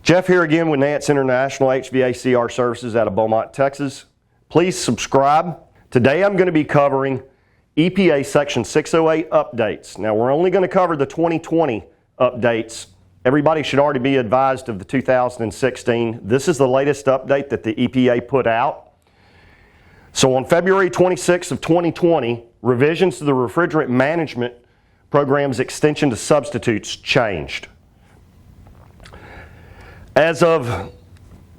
Jeff here again with Nance International HVACR Services out of Beaumont, Texas. Please subscribe. Today I'm going to be covering EPA Section 608 updates. Now we're only going to cover the 2020 updates. Everybody should already be advised of the 2016. This is the latest update that the EPA put out. So on February 26th of 2020, revisions to the Refrigerant Management Program's extension to substitutes changed. As of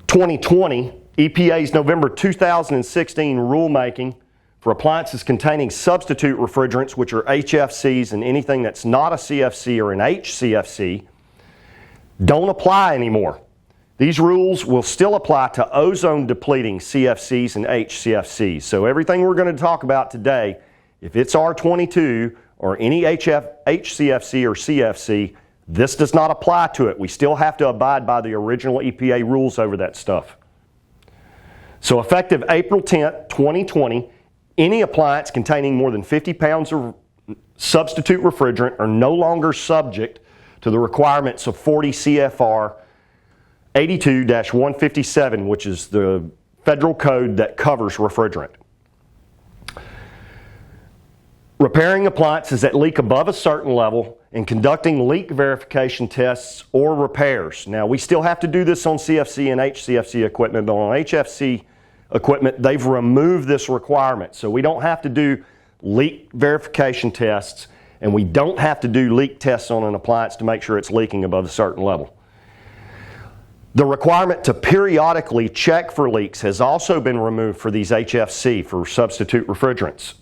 2020, EPA's November 2016 rulemaking for appliances containing substitute refrigerants, which are HFCs and anything that's not a CFC or an HCFC, don't apply anymore. These rules will still apply to ozone depleting CFCs and HCFCs. So everything we're going to talk about today, if it's R22 or any HCFC or CFC, this does not apply to it. We still have to abide by the original EPA rules over that stuff. So effective April 10th, 2020, any appliance containing more than 50 pounds of substitute refrigerant are no longer subject to the requirements of 40 CFR 82-157, which is the federal code that covers refrigerant. Repairing appliances that leak above a certain level and conducting leak verification tests or repairs. Now, we still have to do this on CFC and HCFC equipment, but on HFC equipment, they've removed this requirement. So we don't have to do leak verification tests, and we don't have to do leak tests on an appliance to make sure it's leaking above a certain level. The requirement to periodically check for leaks has also been removed for these HFC, for substitute refrigerants.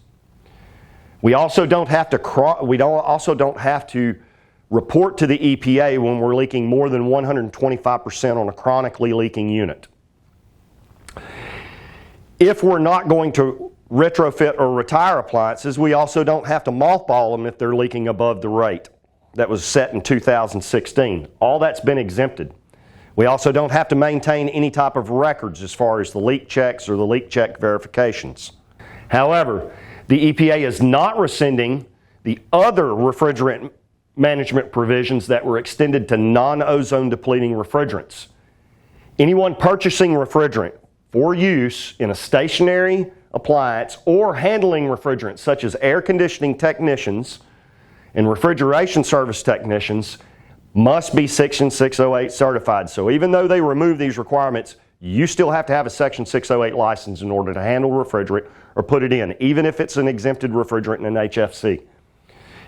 We also don't have to report to the EPA when we're leaking more than 125% on a chronically leaking unit. If we're not going to retrofit or retire appliances, we also don't have to mothball them if they're leaking above the rate that was set in 2016. All that's been exempted. We also don't have to maintain any type of records as far as the leak checks or the leak check verifications. However, the EPA is not rescinding the other refrigerant management provisions that were extended to non-ozone depleting refrigerants. Anyone purchasing refrigerant for use in a stationary appliance or handling refrigerants such as air conditioning technicians and refrigeration service technicians must be Section 608 certified. So even though they remove these requirements, you still have to have a Section 608 license in order to handle refrigerant or put it in, even if it's an exempted refrigerant in an HFC.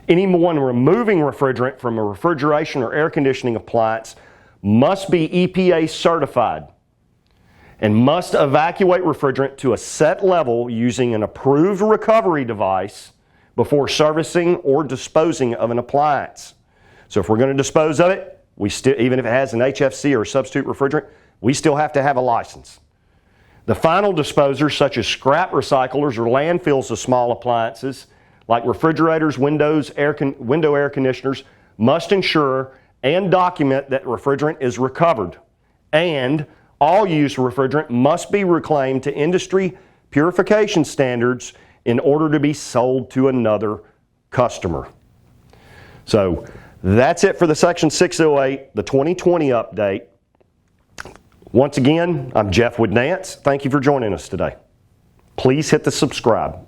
Anyone removing refrigerant from a refrigeration or air conditioning appliance must be EPA certified and must evacuate refrigerant to a set level using an approved recovery device before servicing or disposing of an appliance. So if we're going to dispose of it, even if it has an HFC or a substitute refrigerant, we still have to have a license. The final disposers, such as scrap recyclers or landfills of small appliances, like refrigerators, window air conditioners, must ensure and document that refrigerant is recovered. And all used refrigerant must be reclaimed to industry purification standards in order to be sold to another customer. So that's it for the Section 608, the 2020 update. Once again, I'm Jeff with Nance. Thank you for joining us today. Please hit the subscribe.